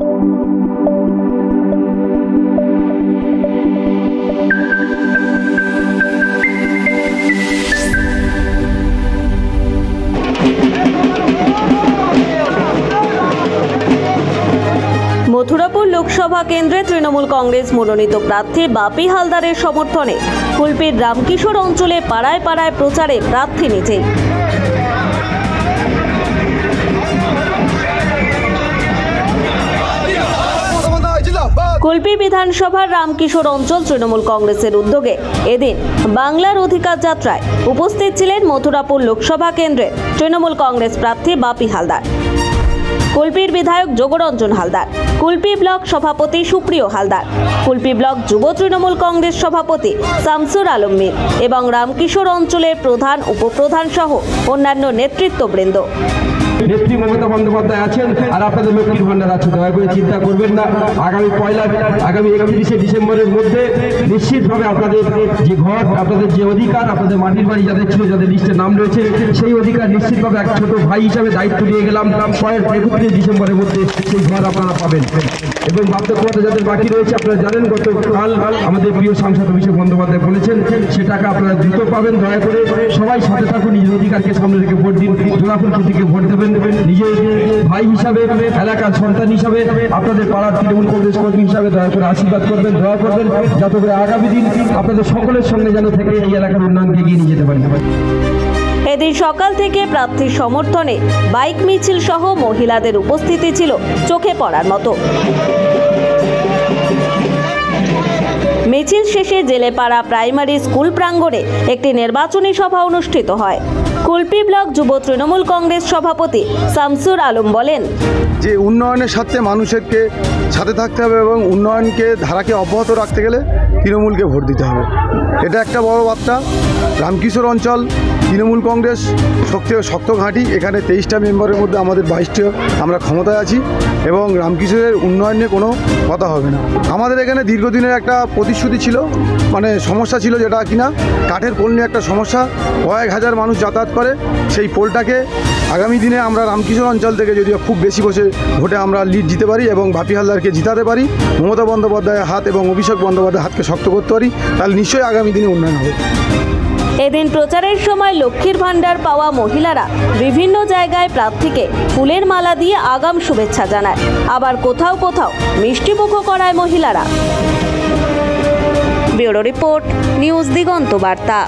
মথুরাপুর লোকসভা কেন্দ্রে তৃণমূল কংগ্রেস মনোনীত প্রার্থী বাপি হালদারের সমর্থনে কুলপির রামকিশোর অঞ্চলে পাড়ায় পাড়ায় প্রচারে প্রার্থী নিজেই। কুলপি বিধানসভার রামকিশোর অঞ্চল তৃণমূল কংগ্রেসের উদ্যোগে এদিন বাংলার অধিকার যাত্রায় উপস্থিত ছিলেন মথুরাপুর লোকসভা কেন্দ্রে তৃণমূল কংগ্রেস প্রার্থী বাপি হালদার, কুলপির বিধায়ক যোগরঞ্জন হালদার, কুলপি ব্লক সভাপতি সুপ্রিয় হালদার, কুলপি ব্লক যুব তৃণমূল কংগ্রেস সভাপতি শামসুর আলম মীর এবং রামকিশোর অঞ্চলের প্রধান উপপ্রধান সহ অন্যান্য নেতৃত্ববৃন্দ। নেত্রী মমতা বন্দ্যোপাধ্যায় আছেন আর আপনাদের লক্ষ্মীর ভান্ডার আছে, দয়া করে চিন্তা করবেন না। আগামী 31শে ডিসেম্বরের মধ্যে নিশ্চিতভাবে আপনাদের যে ঘর, আপনাদের যে অধিকার, আপনাদের মাটির বাড়ি যাদের ছিল, যাদের লিস্টে নাম রয়েছে, সেই অধিকার নিশ্চিতভাবে এক ছোট ভাই হিসাবে দায়িত্ব নিয়ে গেলাম। 31শে ডিসেম্বরের মধ্যে সেই ঘর আপনারা পাবেন। এবং বার্ধক্যভাতা যাদের বাকি রয়েছে, আপনারা জানেন গতকাল আমাদের প্রিয় সাংসদ অভিষেক বন্দ্যোপাধ্যায় বলেছেন সে টাকা আপনারা দ্রুত পাবেন। দয়া করে সবাই সাথে থাকুন, নিজের অধিকারকে সামনে রেখে ভোট দিন, জোড়াফুল প্রতীকে ভোট দেবেন। নিজের ভাই হিসাবে, এলাকার সন্তান হিসাবে, আপনাদের পাড়ার তৃণমূল কংগ্রেস কর্মী হিসাবে দয়া করে আশীর্বাদ করবেন, দয়া করবেন, যাতে করে আগামী দিন আপনাদের সকলের সঙ্গে যেন থেকে এই এলাকার উন্নয়নকে এগিয়ে নিয়ে যেতে পারি। এদিন সকাল থেকে প্রার্থীর সমর্থনে বাইক মিছিল সহ মহিলাদের উপস্থিতি ছিল চোখে পড়ার মতো। মিছিল শেষে জেলেপাড়া প্রাইমারি স্কুল প্রাঙ্গণে একটি নির্বাচনী সভা অনুষ্ঠিত হয়। কুলপি ব্লক যুব তৃণমূল কংগ্রেস সভাপতি শামসুর আলম বলেন যে উন্নয়নের সাথে মানুষকে সাথে থাকতে হবে এবং উন্নয়নকে ধারাকে অব্যাহত রাখতে গেলে তৃণমূলকে ভোট দিতে হবে। এটা একটা বড় বার্তা। রামকিশোর অঞ্চল তৃণমূল কংগ্রেস শক্ত ঘাঁটি। এখানে 23টা মেম্বারের মধ্যে আমাদের 22টা আমরা ক্ষমতায় আছি এবং রামকিশোরের উন্নয়ন নিয়ে কোনো কথা হবে না। আমাদের এখানে দীর্ঘদিনের একটা প্রতিশ্রুতি ছিল, মানে সমস্যা ছিল, যেটা কিনা কাঠের পোল নিয়ে একটা সমস্যা, কয়েক হাজার মানুষ যাতায়াত করে। সেই পোলটাকে আগামী দিনে আমরা রামকিশোর অঞ্চল থেকে যদি খুব বেশি ভোটে আমরা লিড জিতে পারি এবং বাপি হালদারকে জিতাতে পারি, মমতা বন্দ্যোপাধ্যায়ের হাত এবং অভিষেক বন্দ্যোপাধ্যায়ের হাতকে শক্ত করতে পারি, তাহলে নিশ্চয়ই আগামী দিনে উন্নয়ন হবে। এদিন প্রচারের সময় লক্ষ্মীর ভান্ডার পাওয়া মহিলারা বিভিন্ন জায়গায় প্রার্থীকে ফুলের মালা দিয়ে আগাম শুভেচ্ছা জানায়, আবার কোথাও কোথাও মিষ্টিমুখও করায় মহিলারা। ব্যুরো রিপোর্ট, নিউজ দিগন্ত বার্তা।